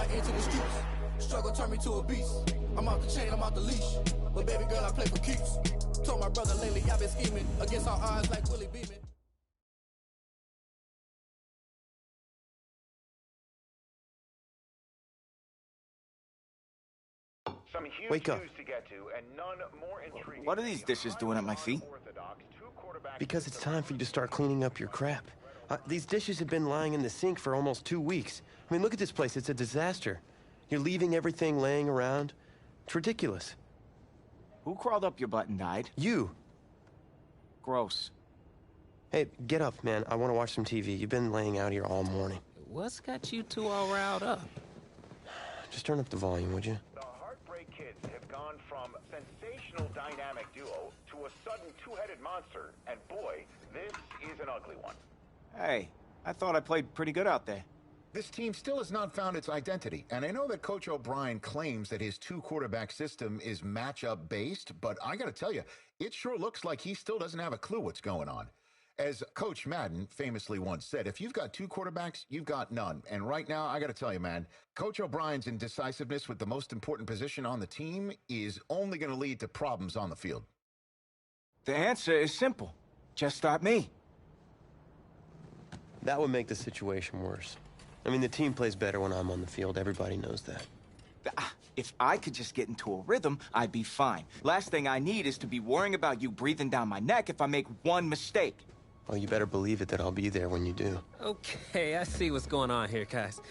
back into the streets. Struggle turned me to a beast. I'm off the chain, I'm off the leash. But baby girl, I play for keeps. Told my brother lately I've been scheming against all odds like Willie Beeman. Wake up. What are these dishes doing at my feet? Because it's time for you to start cleaning up your crap. These dishes have been lying in the sink for almost 2 weeks. I mean, look at this place. It's a disaster. You're leaving everything laying around. It's ridiculous. Who crawled up your butt and died? You. Gross. Hey, get up, man. I want to watch some TV. You've been laying out here all morning. What's got you two all riled up? Just turn up the volume, would you? The Heartbreak Kids have gone from sensational dynamic duo to a sudden two-headed monster, and boy, this is an ugly one. Hey, I thought I played pretty good out there. This team still has not found its identity, and I know that Coach O'Brien claims that his two-quarterback system is matchup-based, but I gotta tell you, it sure looks like he still doesn't have a clue what's going on. As Coach Madden famously once said, if you've got two quarterbacks, you've got none. And right now, I gotta tell you, man, Coach O'Brien's indecisiveness with the most important position on the team is only gonna lead to problems on the field. The answer is simple. Just start me. That would make the situation worse. I mean, the team plays better when I'm on the field. Everybody knows that. If I could just get into a rhythm, I'd be fine. Last thing I need is to be worrying about you breathing down my neck if I make one mistake. Oh, you better believe it that I'll be there when you do. Okay, I see what's going on here, guys.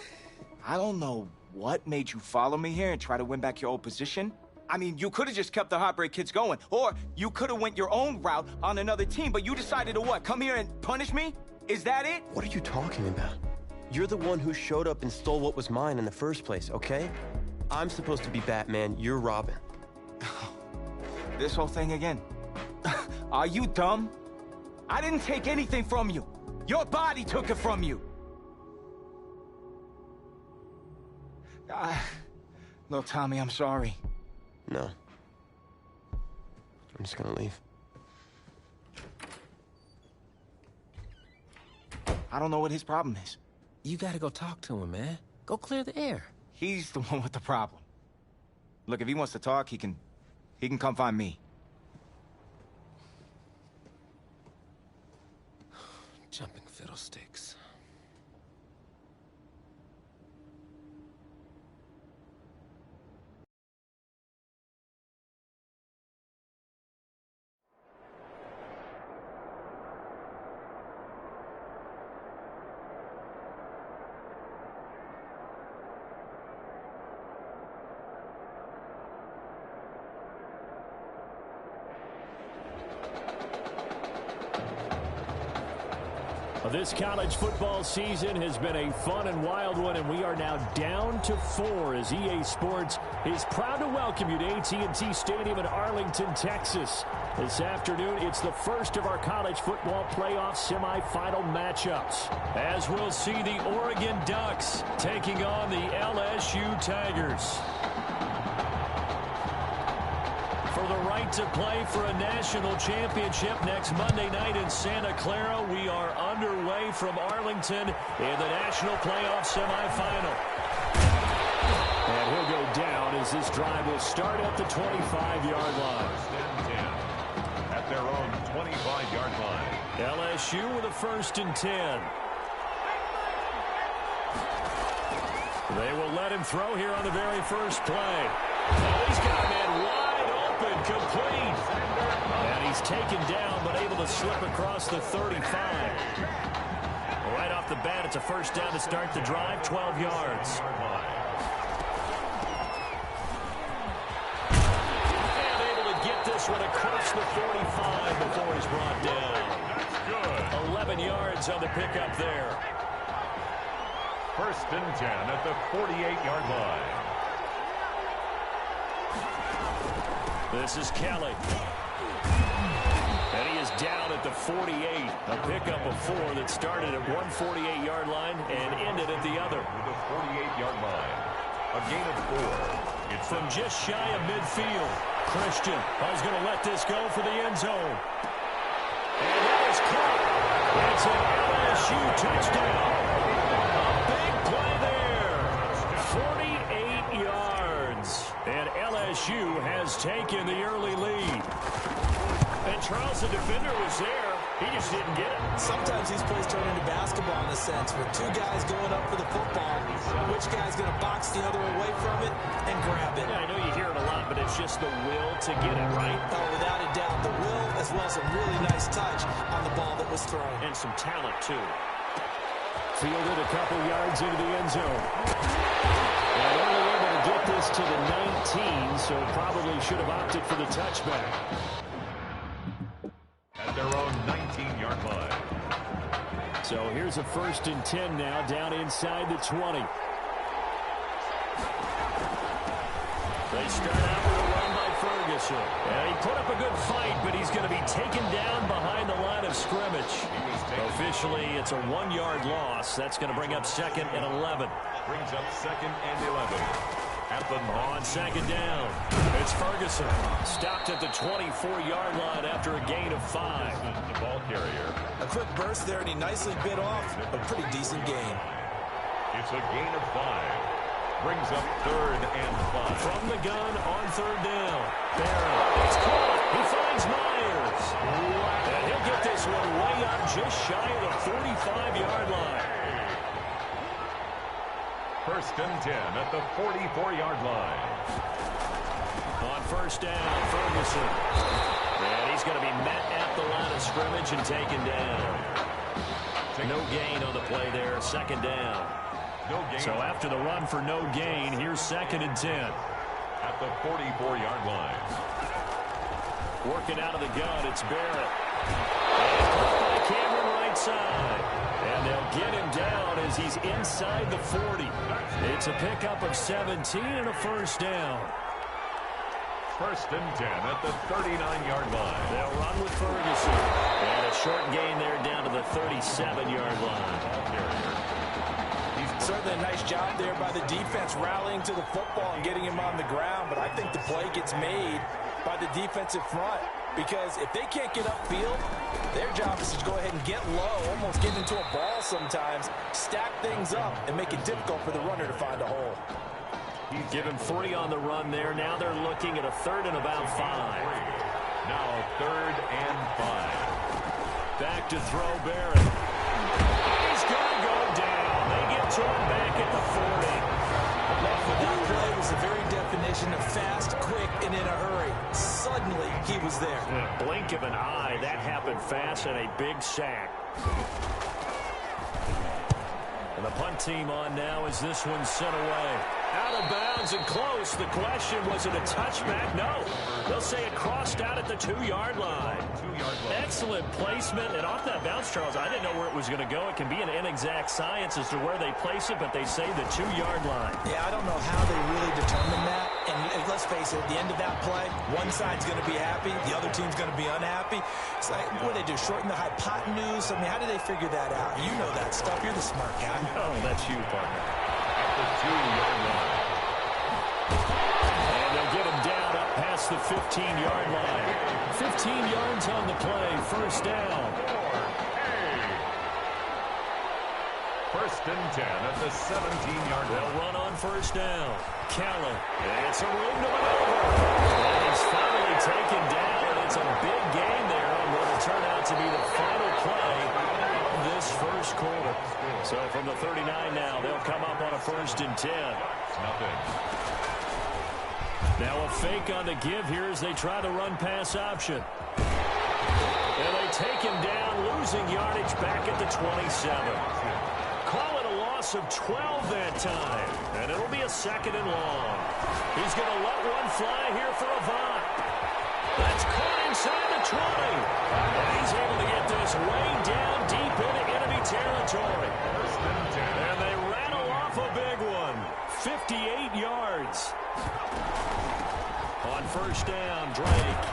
I don't know what made you follow me here and try to win back your old position. I mean, you could have just kept the Heartbreak Kids going, or you could have went your own route on another team, but you decided to what, come here and punish me? Is that it? What are you talking about? You're the one who showed up and stole what was mine in the first place, okay? I'm supposed to be Batman, you're Robin. This whole thing again. Are you dumb? I didn't take anything from you. Your body took it from you. Little Tommy, I'm sorry. No. I'm just gonna leave. I don't know what his problem is. You gotta go talk to him, man. Go clear the air. He's the one with the problem. Look, if he wants to talk, he can come find me. Jumping fiddlesticks. This college football season has been a fun and wild one, and we are now down to 4 as EA Sports is proud to welcome you to AT&T Stadium in Arlington, Texas. This afternoon, it's the first of our college football playoff semifinal matchups, as we'll see the Oregon Ducks taking on the LSU Tigers. For the right to play for a national championship next Monday night in Santa Clara, we are underway from Arlington in the national playoff semifinal. And he'll go down as this drive will start at the 25-yard line. At their own 25-yard line. LSU with a 1st and 10. They will let him throw here on the very first play. Oh, he's got a man wide open, complete. And he's taken down, but able to slip across the 35. Right off the bat, it's a 1st down to start the drive, 12 yards. And able to get this one across the 45 before he's brought down. 11 yards on the pickup there. 1st and 10 at the 48-yard line. This is Kelly. And he is down at the 48. A pickup of 4 that started at one 48-yard line and ended at the other. To the 48-yard line. A gain of 4. It's from just shy of midfield. Christian is going to let this go for the end zone. And that is caught. It's an LSU touchdown. A big play there. 48 LSU has taken the early lead. And Charles, the defender, was there. He just didn't get it. Sometimes these plays turn into basketball in a sense, with two guys going up for the football. Which guy's going to box the other away from it and grab it? Yeah, I know you hear it a lot, but it's just the will to get it, right? Oh, without a doubt. The will, as well as a really nice touch on the ball that was thrown. And some talent, too. Fielded a couple yards into the end zone. And only able to get this to the 19, so probably should have opted for the touchback. At their own 19-yard line. So here's a 1st and 10 now, down inside the 20. They start out with a run by Ferguson. And he put up a good fight, but he's going to be taken down behind the line of scrimmage. Officially, it's a 1-yard loss. That's going to bring up 2nd and 11. Brings up 2nd and 11. At the on 2nd down, it's Ferguson. Stopped at the 24-yard line after a gain of 5. The ball carrier. A quick burst there, and he nicely bit off a pretty decent gain. It's a gain of 5. Brings up 3rd and 5. From the gun on 3rd down. Barron. It's caught. He finds Myers. And he'll get this one way up just shy of the 45-yard line. 1st and 10 at the 44-yard line. On 1st down, Ferguson. And he's going to be met at the line of scrimmage and taken down. No gain on the play there. 2nd down. No gain. So after the run for no gain, here's 2nd and 10. At the 44-yard line. Working out of the gun, it's Barrett. And caught by Cameron right side. And they'll get him down as he's inside the 40. It's a pickup of 17 and a 1st down. 1st and 10 at the 39-yard line. They'll run with Ferguson. And a short gain there down to the 37-yard line. Certainly a nice job there by the defense rallying to the football and getting him on the ground, but I think the play gets made by the defensive front, because if they can't get upfield, their job is to go ahead and get low, almost get into a ball sometimes, stack things up, and make it difficult for the runner to find a hole. He's given 3 on the run there. Now they're looking at a 3rd and about 5. Now 3rd and 5. Back to throw Barrett. He's going to go down. They get to him back at the 40. That play was the very definition of fast, quick, and in a hurry. Suddenly, he was there. In a blink of an eye, that happened fast, and a big sack. And the punt team on now as this one's sent away. Out of bounds and close. The question, was it a touchback? No. They'll say it crossed out at the 2-yard line. Excellent placement. And off that bounce, Charles, I didn't know where it was going to go. It can be an inexact science as to where they place it, but they say the 2-yard line. Yeah, I don't know how they really determine that. And let's face it, at the end of that play, one side's going to be happy, the other team's going to be unhappy. It's like, what do they do, shorten the hypotenuse? I mean, how do they figure that out? You know that stuff. You're the smart guy. Oh, that's you, partner. The 2-yard line. And they'll get him down up past the 15-yard line. 15 yards on the play, 1st down. 1st and 10 at the 17-yard line. They'll run on 1st down. Callan. It's a room to maneuver. And he's finally taken down. And it's a big gain there on what will turn out to be the final play of this 1st quarter. So from the 39 now, they'll come up on a 1st and 10. Nothing. Now a fake on the give here as they try the run-pass option. And they take him down, losing yardage back at the 27. Call it a loss of 12 that time. And it'll be a 2nd and long. He's going to let one fly here for Avant. That's caught inside the 20. And he's able to get this way down deep into enemy territory. And they rattle off a big one. 58 yards. On 1st down, Drake.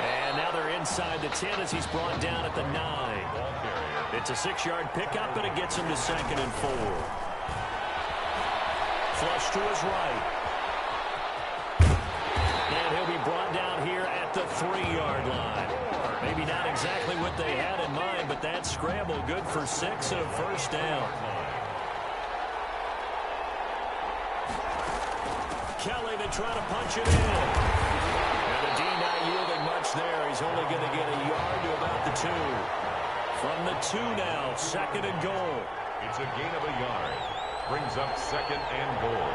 And now they're inside the 10 as he's brought down at the 9. It's a 6-yard pickup, and it gets him to 2nd and 4. Flush to his right. And he'll be brought down here at the 3-yard line. Maybe not exactly what they had in mind, but that scramble good for 6 and a 1st down. Kelly, the try to punch it in. And the D not yielding much there. He's only going to get a yard to about the 2. From the 2 now, 2nd and goal. It's a gain of a yard. Brings up 2nd and goal.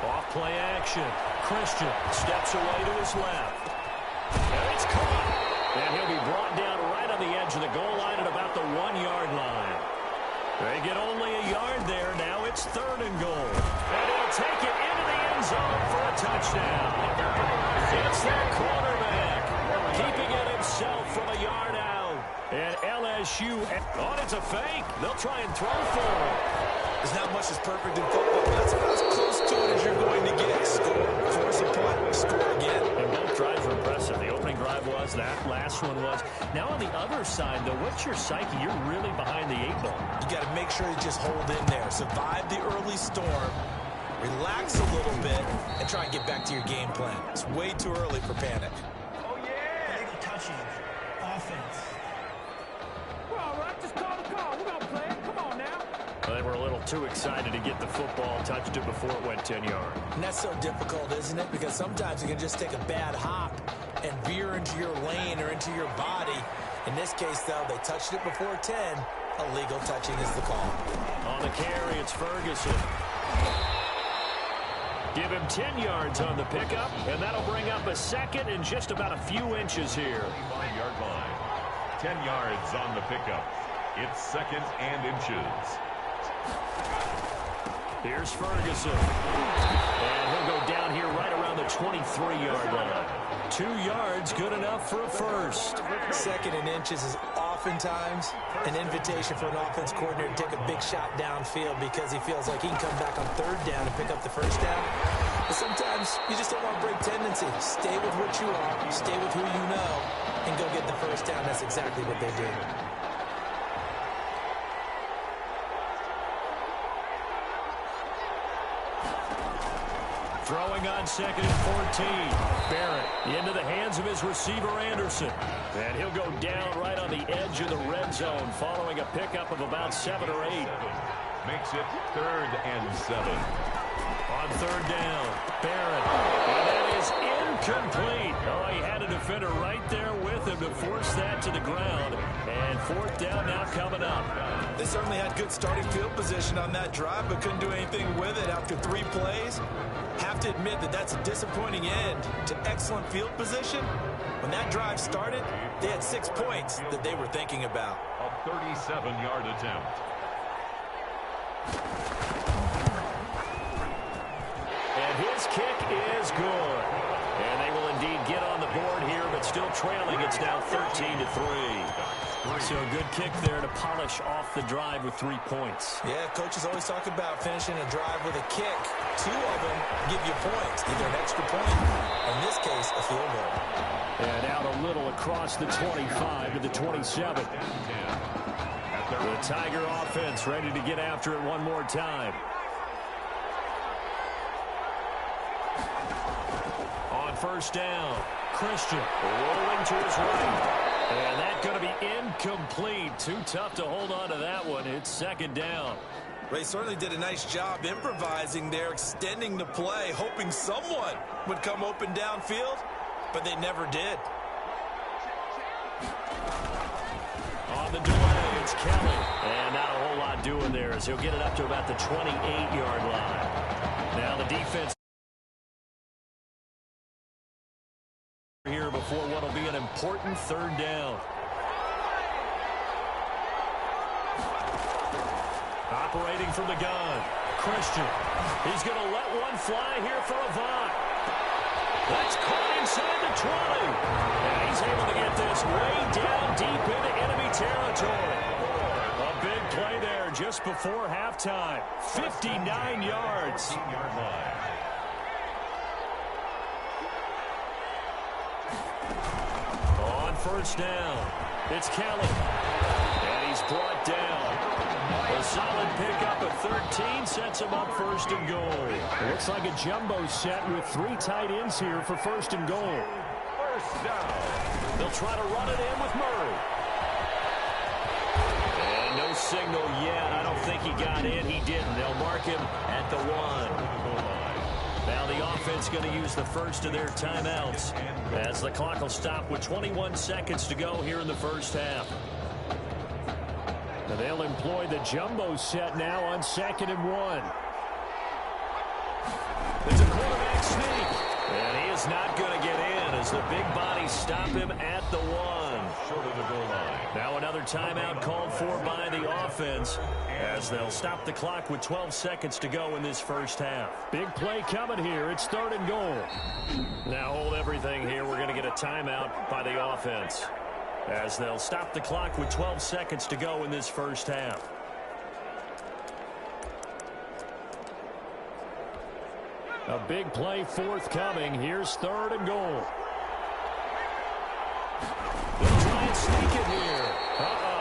Off play action. Christian steps away to his left. And it's caught. And he'll be brought down right on the edge of the goal line at about the 1-yard line. They get only a yard there. Now it's 3rd and goal. And he'll take it into the end zone for a touchdown. It's their quarterback, keeping it himself from a yard out. And LSU, oh, it's a fake. They'll try and throw for it. There's not much that's perfect in football, but that's about as close to it as you're going to get. Score, force a punt, score again. And both drives were impressive. The opening drive was, that last one was. Now on the other side, though, what's your psyche? You're really behind the 8 ball. You got to make sure you just hold in there. Survive the early storm. Relax a little bit and try and get back to your game plan. It's way too early for panic. Oh, yeah! Illegal touching. Offense. We're all right. Just call the call. We're going to play it. Come on now. They were a little too excited to get the football, touched it before it went 10 yards. And that's so difficult, isn't it? Because sometimes you can just take a bad hop and veer into your lane or into your body. In this case, though, they touched it before 10. Illegal touching is the call. On the carry, it's Ferguson. Give him 10 yards on the pickup, and that'll bring up a 2nd and just about a few inches here. 25-yard line. 10 yards on the pickup. It's 2nd and inches. Here's Ferguson. And he'll go down here right around the 23-yard line. 2 yards, good enough for a first. 2nd and inches is oftentimes an invitation for an offense coordinator to take a big shot downfield because he feels like he can come back on 3rd down and pick up the first down. But sometimes you just don't want to break tendency. Stay with what you are, stay with who you know, and go get the first down. That's exactly what they did. Throwing on 2nd and 14. Barrett into the hands of his receiver, Anderson. And he'll go down right on the edge of the red zone following a pickup of about 7 or 8. Makes it 3rd and 7. On 3rd down, Barrett. And that is incomplete. Oh, he had a defender right there with him to force that to the ground. And 4th down now coming up. They certainly had good starting field position on that drive, but couldn't do anything with it after 3 plays. Have to admit that that's a disappointing end to excellent field position. When that drive started, they had 6 points that they were thinking about. A 37-yard attempt. And his kick is good. And they will indeed get on the board here, but still trailing. It's now 13-3. So a good kick there to polish off the drive with 3 points. Yeah, coaches always talk about finishing a drive with a kick. 2 of them give you points, either an extra point, or in this case, a field goal. And out a little across the 25 to the 27. The Tiger offense ready to get after it one more time. On 1st down, Christian rolling to his right. And that's going to be incomplete. Too tough to hold on to that one. It's 2nd down. They certainly did a nice job improvising there, extending the play, hoping someone would come open downfield, but they never did. On the delay, it's Kelly. And not a whole lot doing there as he'll get it up to about the 28-yard line. Now the defense here before what will be an important 3rd down. Operating from the gun, Christian. He's going to let one fly here for Avant. That's caught inside the 20. And he's able to get this way down deep into enemy territory. A big play there just before halftime. 59 yards. 15-yard line. On 1st down, it's Kelly. And he's brought down. A solid pickup at 13 sets him up 1st and goal. It looks like a jumbo set with 3 tight ends here for 1st and goal. 1st down. They'll try to run it in with Murray. And no signal yet. I don't think he got in. He didn't. They'll mark him at the 1. Now the offense going to use the first of their timeouts as the clock will stop with 21 seconds to go here in the first half. And they'll employ the jumbo set now on 2nd and 1. It's a quarterback sneak. And he is not going to get in as the big bodies stop him at the 1. Short of the goal line. Now another timeout called for by the offense as they'll stop the clock with 12 seconds to go in this first half. Big play coming here. It's 3rd and goal. Now hold everything here. We're going to get a timeout by the offense as they'll stop the clock with 12 seconds to go in this first half. A big play forthcoming. Here's 3rd and goal. They'll try and sneak it here.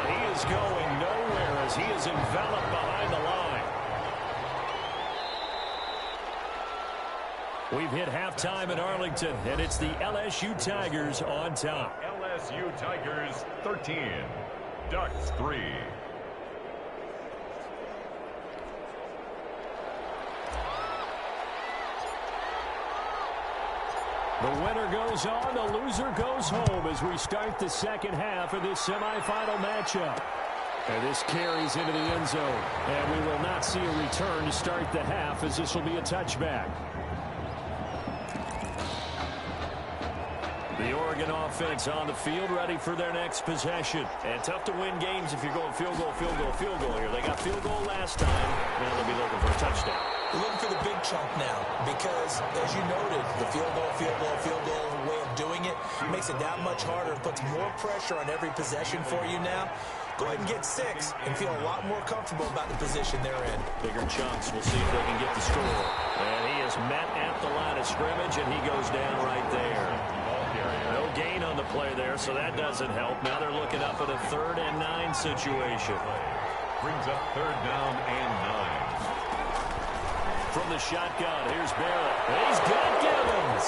He is going nowhere as he is enveloped behind the line. We've hit halftime in Arlington, and it's the LSU Tigers on top. LSU Tigers 13, Ducks 3. The winner goes on, the loser goes home as we start the second half of this semifinal matchup. And this carries into the end zone. And we will not see a return to start the half as this will be a touchback. The Oregon offense on the field ready for their next possession. And tough to win games if you're going field goal, field goal, field goal here. They got field goal last time. Now they'll be looking for a touchdown. We're looking for the big chunk now because, as you noted, the field goal way of doing it makes it that much harder and puts more pressure on every possession for you now. Go ahead and get 6 and feel a lot more comfortable about the position they're in. Bigger chunks. We'll see if they can get the score. And he is met at the line of scrimmage, and he goes down right there. No gain on the play there, so that doesn't help. Now they're looking up at a 3rd and 9 situation. Brings up 3rd down and 9. From the shotgun, here's Barrett. And he's got Givens.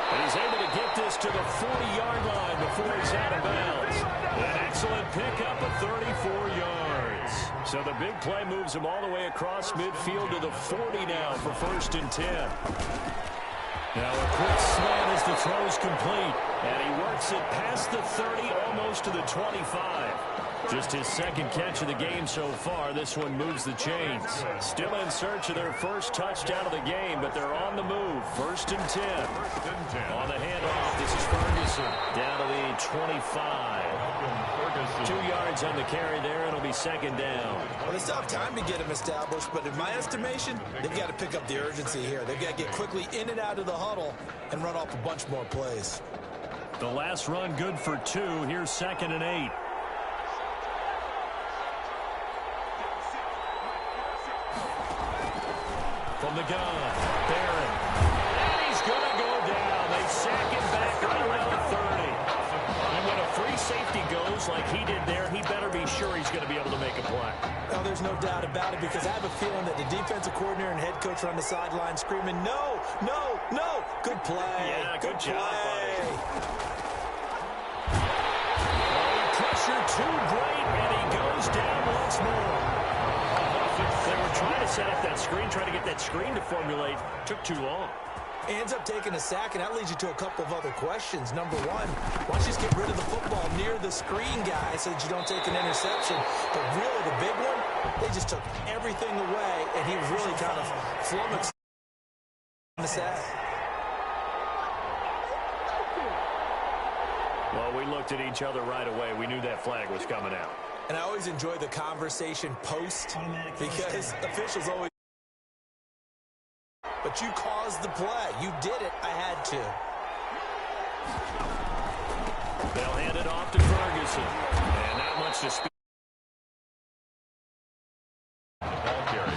And he's able to get this to the 40-yard line before he's out of bounds. An excellent pickup of 34 yards. So the big play moves him all the way across midfield to the 40 now for 1st and 10. Now a quick slant as the throw's complete. And he works it past the 30, almost to the 25. Just his 2nd catch of the game so far. This one moves the chains. Still in search of their first touchdown of the game, but they're on the move. 1st and 10. On the handoff, this is Ferguson. Down to the 25. 2 yards on the carry there, and it'll be 2nd down. Well, it's tough time to get him established, but in my estimation, they've got to pick up the urgency here. They've got to get quickly in and out of the huddle and run off a bunch more plays. The last run good for 2. Here's 2nd and 8. From the gun, Barron. And he's going to go down. They sack him back right around the 30. And when a free safety goes like he did there, he better be sure he's going to be able to make a play. Well, there's no doubt about it because I have a feeling that the defensive coordinator and head coach are on the sideline screaming, no, no, no. Good play. Yeah, good job, buddy. Pressure too great, and he goes down once more. They were trying to set up that screen, trying to get that screen to formulate. Took too long. He ends up taking a sack, and that leads you to a couple of other questions. Number one, why don't you just get rid of the football near the screen guy so that you don't take an interception? But really, the big one, they just took everything away, and he was really kind of flummoxed on the sack. Well, we looked at each other right away. We knew that flag was coming out. And I always enjoy the conversation post because officials always... But you caused the play. You did it. I had to. They'll hand it off to Ferguson. And not much to speak.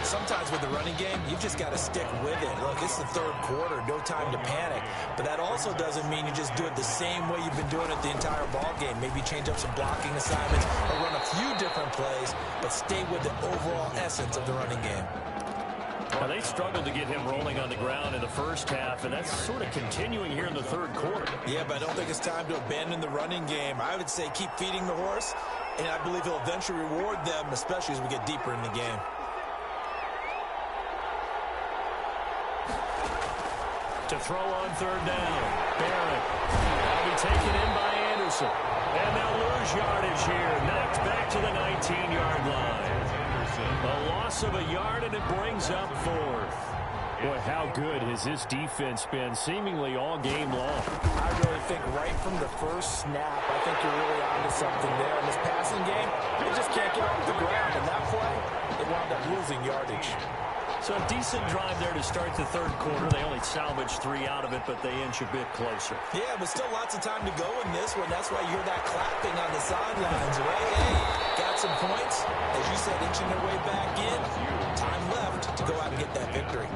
Sometimes with the running game, you've just got to stick with it. Look, it's the 3rd quarter, no time to panic. But that also doesn't mean you just do it the same way you've been doing it the entire ball game. Maybe change up some blocking assignments or run a few different plays, but stay with the overall essence of the running game. Well, they struggled to get him rolling on the ground in the first half, and that's sort of continuing here in the 3rd quarter. Yeah, but I don't think it's time to abandon the running game. I would say keep feeding the horse And I believe he'll eventually reward them, especially as we get deeper in the game. To throw on third down. Barrett. That'll be taken in by Anderson. And they'll lose yardage here. Knocked back to the 19-yard line. A loss of a yard, and it brings up fourth. Boy, how good has this defense been seemingly all game long? I really think right from the first snap, I think you're really onto something there. In this passing game, they just can't get off the ground. And that play, they wound up losing yardage. So a decent drive there to start the third quarter. They only salvaged 3 out of it, but they inch a bit closer. Yeah, but still lots of time to go in this one. That's why you hear that clapping on the sidelines, right? Hey, got some points. As you said, inching their way back in. Time left to go out and get that victory.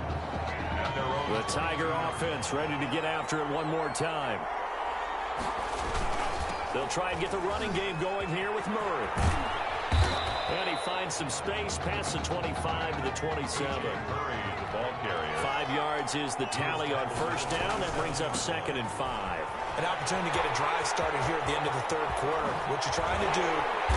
The Tiger offense ready to get after it one more time. They'll try and get the running game going here with Murray. And he finds some space past the 25 to the 27. 5 yards is the tally on first down. That brings up 2nd and 5. An opportunity to get a drive started here at the end of the third quarter. What you're trying to do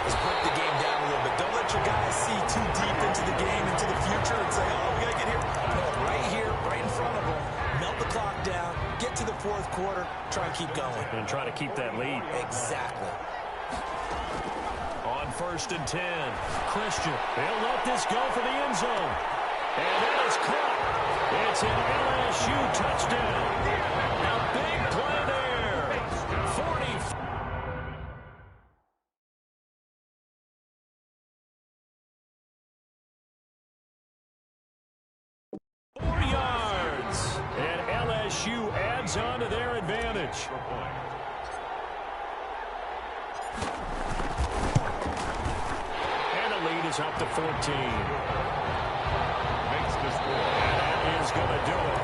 is break the game down a little bit. Don't let your guys see too deep into the game, into the future, and say, oh, we got to get here. No, right here, right in front of them. Melt the clock down, get to the fourth quarter, try and keep going. And try to keep that lead. Exactly. On 1st and 10, Christian. They'll let this go for the end zone. And that is caught. It's an LSU touchdown. A big play there. 4 yards. And LSU adds on to their advantage. And the lead is up to 14. Makes the score. And that is going to do it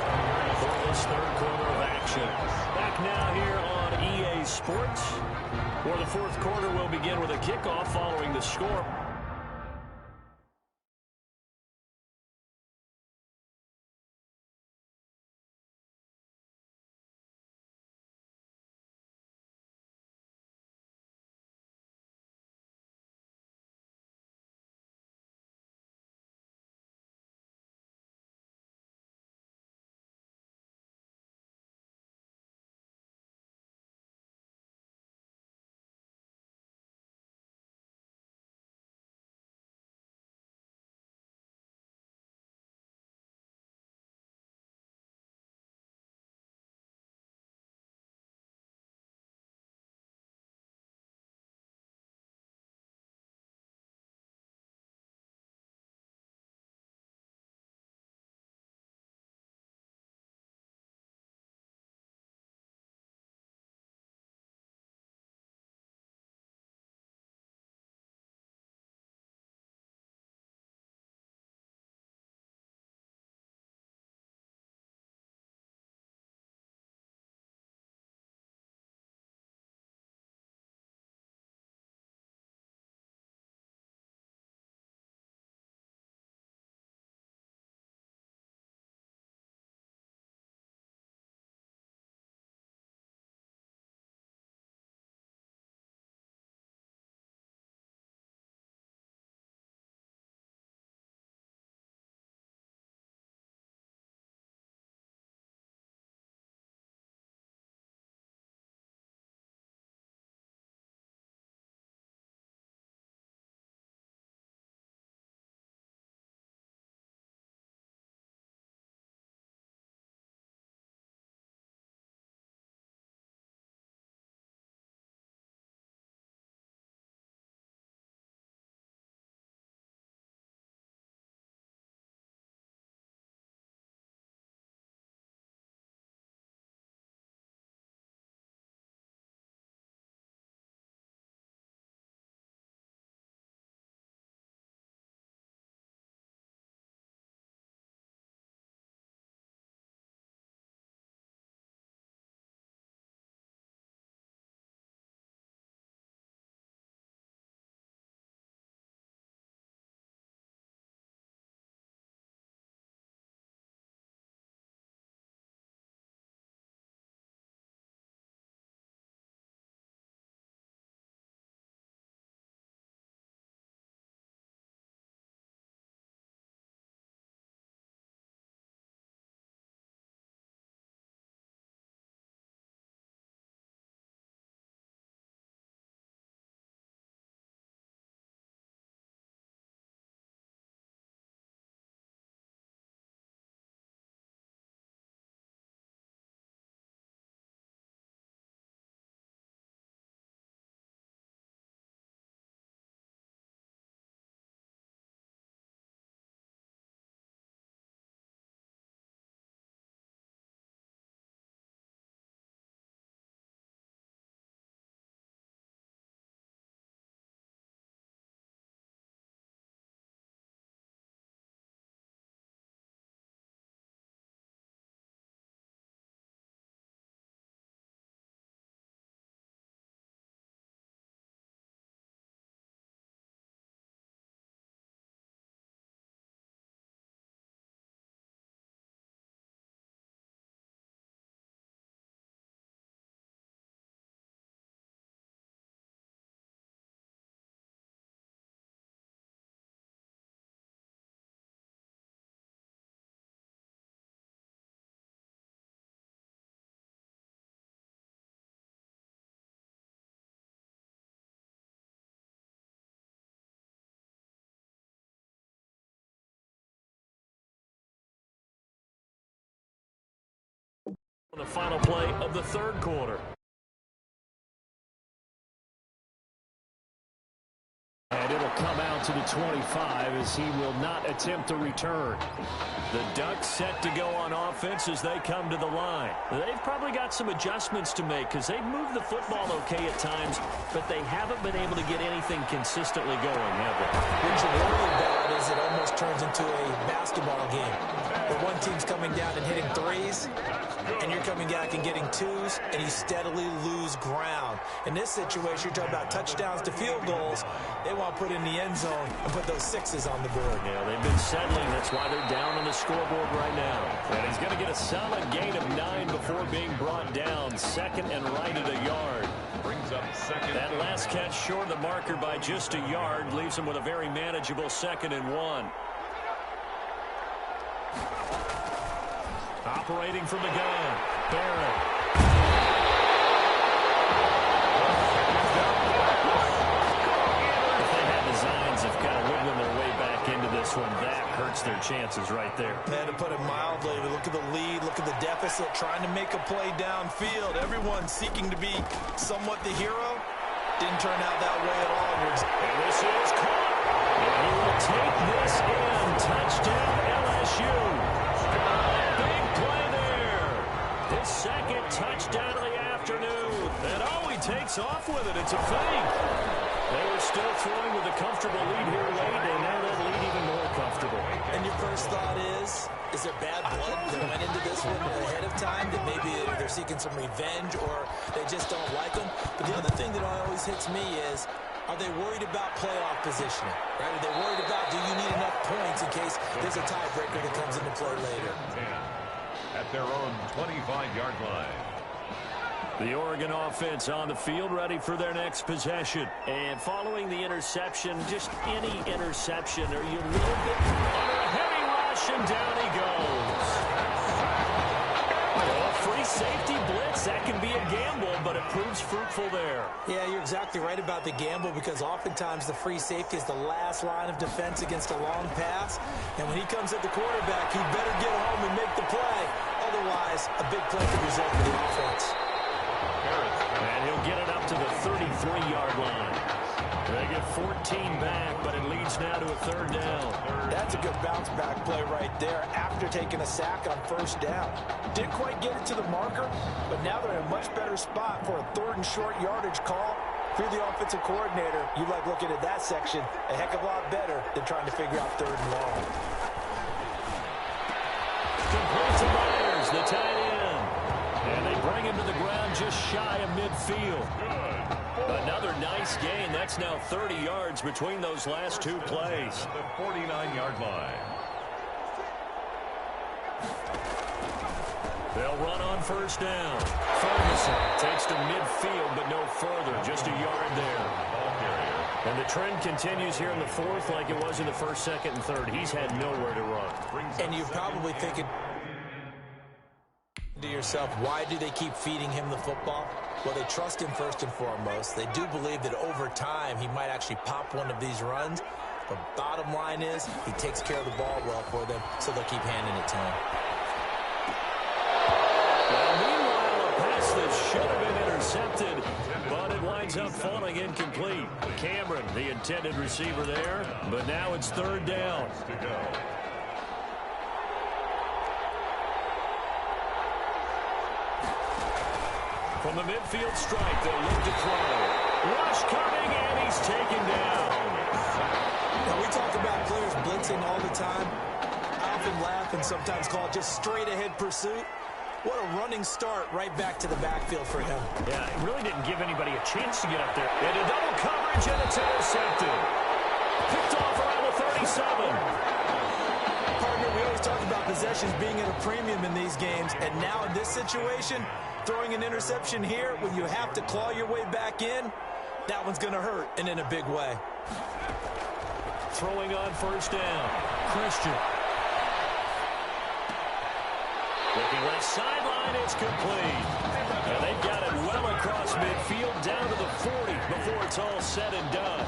for this third quarter of action. Back now here on EA Sports, where the fourth quarter will begin with a kickoff following the score. The final play of the third quarter. And it'll come out to the 25 as he will not attempt to return. The Ducks set to go on offense as they come to the line. They've probably got some adjustments to make because they've moved the football okay at times, but they haven't been able to get anything consistently going, have they? What you worry about is it almost turns into a basketball game where one team's coming down and hitting threes, and you're coming back and getting twos, and you steadily lose ground. In this situation, you're talking about touchdowns to field goals. They want to put in the end zone and put those sixes on the board. Yeah, they've been settling. That's why they're down on the scoreboard right now. And he's going to get a solid gain of 9 before being brought down. Second and right at a yard. Brings up second. That last catch short of the marker by just a yard leaves him with a very manageable 2nd and 1. Operating from the gun, Barrett. If they had designs of kind of wiggling their way back into this one, that hurts their chances right there. Man, to put it mildly, look at the lead, look at the deficit, trying to make a play downfield. Everyone seeking to be somewhat the hero. Didn't turn out that way at all. And this is caught. And he will take this in. Touchdown, LSU. Big play there. His second touchdown of the afternoon. And he takes off with it. It's a fake. They were still throwing with a comfortable lead here late, and now that lead even more comfortable. And your first thought is there bad blood that went into this one ahead of time, that maybe they're seeking some revenge or they just don't like them? But the other thing that always hits me is, are they worried about playoff positioning? Right? Are they worried about, do you need enough points in case there's a tiebreaker that comes into play later? At their own 25-yard line. The Oregon offense on the field, ready for their next possession. And following the interception, just any interception, are you a little bit under a heavy rush, and down he goes. Well, a free safety blitz, that can be a gamble, but it proves fruitful there. Yeah, you're exactly right about the gamble, because oftentimes the free safety is the last line of defense against a long pass. And when he comes at the quarterback, he better get home and make the play. Otherwise, a big play could result in the offense. And he'll get it up to the 33-yard line. They get 14 back, but it leads now to a 3rd down. That's a good bounce-back play right there after taking a sack on 1st down. Didn't quite get it to the marker, but now they're in a much better spot for a 3rd and short yardage call. If you're the offensive coordinator, you like looking at that section a heck of a lot better than trying to figure out 3rd and long. Complete to Myers, the tight end. And they bring him to the ground just shy of midfield. Another nice gain. That's now 30 yards between those last 2 plays. The 49-yard line. They'll run on 1st down. Ferguson takes to midfield, but no further. Just a yard there. And the trend continues here in the 4th like it was in the 1st, 2nd, and 3rd. He's had nowhere to run. And you're probably thinking to yourself, why do they keep feeding him the football? Well, they trust him first and foremost. They do believe that over time he might actually pop one of these runs. But bottom line is he takes care of the ball well for them, so they'll keep handing it to him. Well, meanwhile, a pass that should have been intercepted, but it winds up falling incomplete. Cameron, the intended receiver there, but now it's 3rd down. From the midfield strike, they'll look to throw. Rush coming, and he's taken down. Now, we talk about players blitzing all the time. I often laugh and sometimes call it just straight-ahead pursuit. What a running start right back to the backfield for him. Yeah, it really didn't give anybody a chance to get up there. Into double coverage, and it's intercepted. Picked off around the 37. Partner, we always talk about possessions being at a premium in these games, and now in this situation, throwing an interception here when you have to claw your way back in, that one's going to hurt, and in a big way. Throwing on 1st down. Christian. Looking left sideline, it's complete. And they've got it well across midfield down to the 40 before it's all said and done.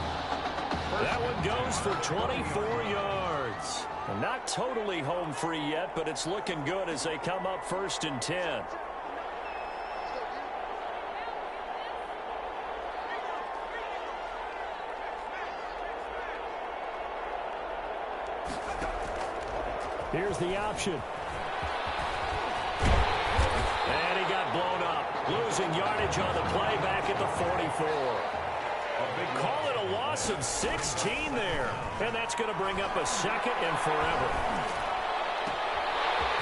That one goes for 24 yards. Not totally home free yet, but it's looking good as they come up 1st and 10. Here's the option. And he got blown up. Losing yardage on the play back at the 44. Call it a loss of 16 there. And that's going to bring up a second and forever.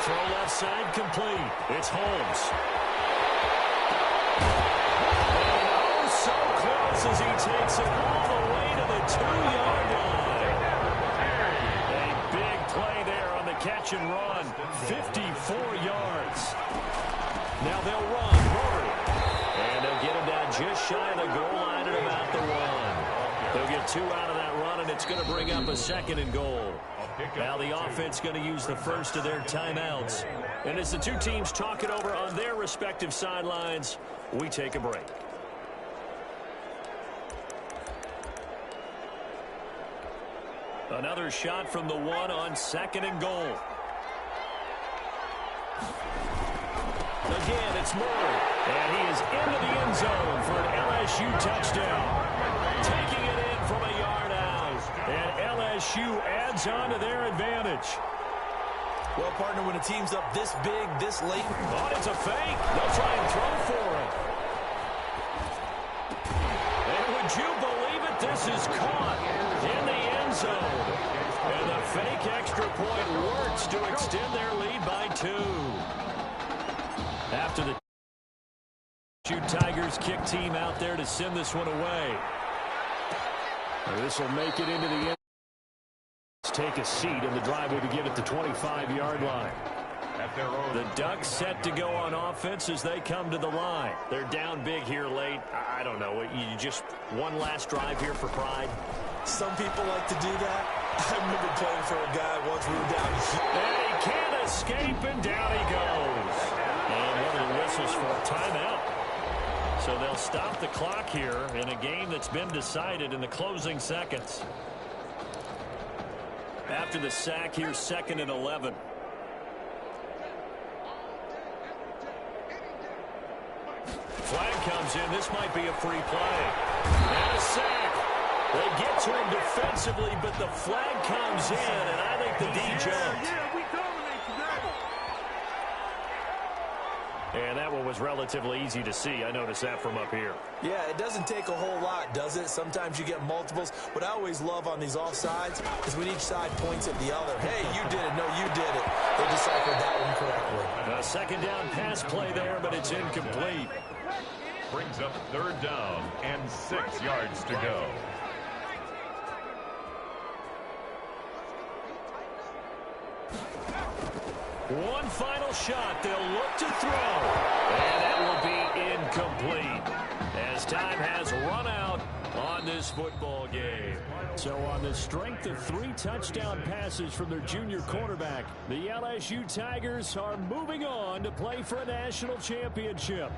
Throw left side complete. It's Holmes. And oh, so close as he takes it all the way to the 2-yard line. A big play there on the catch and run. 54 yards. Now they'll run. Murray. And they'll get him down just shy of the goal line at about the 1. They'll get 2 out of that run, and it's going to bring up a second and goal. Now the offense going to use the first of their timeouts. And as the two teams talk it over on their respective sidelines, we take a break. Another shot from the 1 on second and goal. Again, it's Murray. And he is into the end zone for an LSU touchdown. Taking it in from a yard out. And LSU adds on to their advantage. Well, partner, when a team's up this big, this late. Oh, it's a fake. They'll try and throw for it. And would you believe it? This is caught in the end zone. And the fake extra point works to extend their lead by 2. After the Tigers kick team out there to send this one away. This will make it into the end. Let's take a seat, and the drive will begin at the 25-yard line. The Ducks set to go on offense as they come to the line. They're down big here late. I don't know. You just one last drive here for pride. Some people like to do that. I remember playing for a guy once we were down. And he can't escape, and down he goes. And one of the whistles for a timeout. So they'll stop the clock here in a game that's been decided in the closing seconds. After the sack, here's 2nd and 11. Flag comes in. This might be a free play. And a sack. They get to him defensively, but the flag comes in, and I think the D jumped. And that one was relatively easy to see. I noticed that from up here. Yeah, it doesn't take a whole lot, does it? Sometimes you get multiples. What I always love on these offsides is when each side points at the other. Hey, you did it. No, you did it. They deciphered that one correctly. A second down pass play there, but it's incomplete. Brings up 3rd down and 6 yards to go. One final shot. They'll look to throw. And that will be incomplete as time has run out on this football game. So on the strength of 3 touchdown passes from their junior quarterback, the LSU Tigers are moving on to play for a national championship.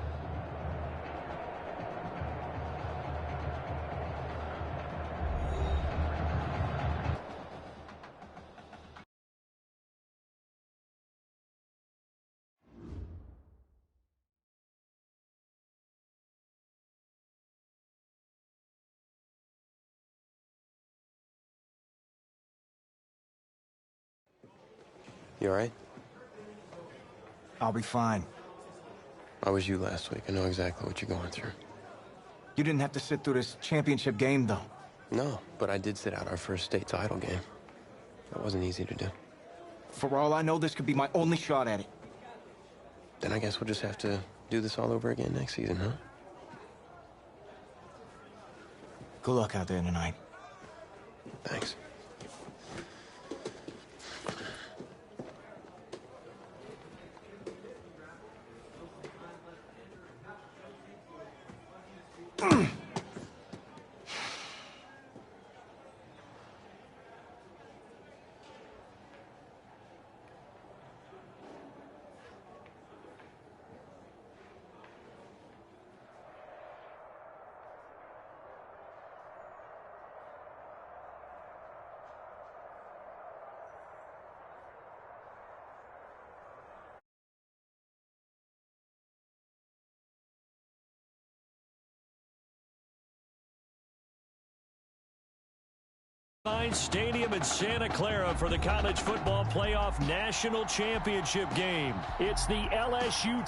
You all right? I'll be fine. I was you last week. I know exactly what you're going through. You didn't have to sit through this championship game, though. No, but I did sit out our first state title game. That wasn't easy to do. For all I know, this could be my only shot at it. Then I guess we'll just have to do this all over again next season, huh? Good luck out there tonight. Thanks. Stadium in Santa Clara for the College Football Playoff National Championship game. It's the LSU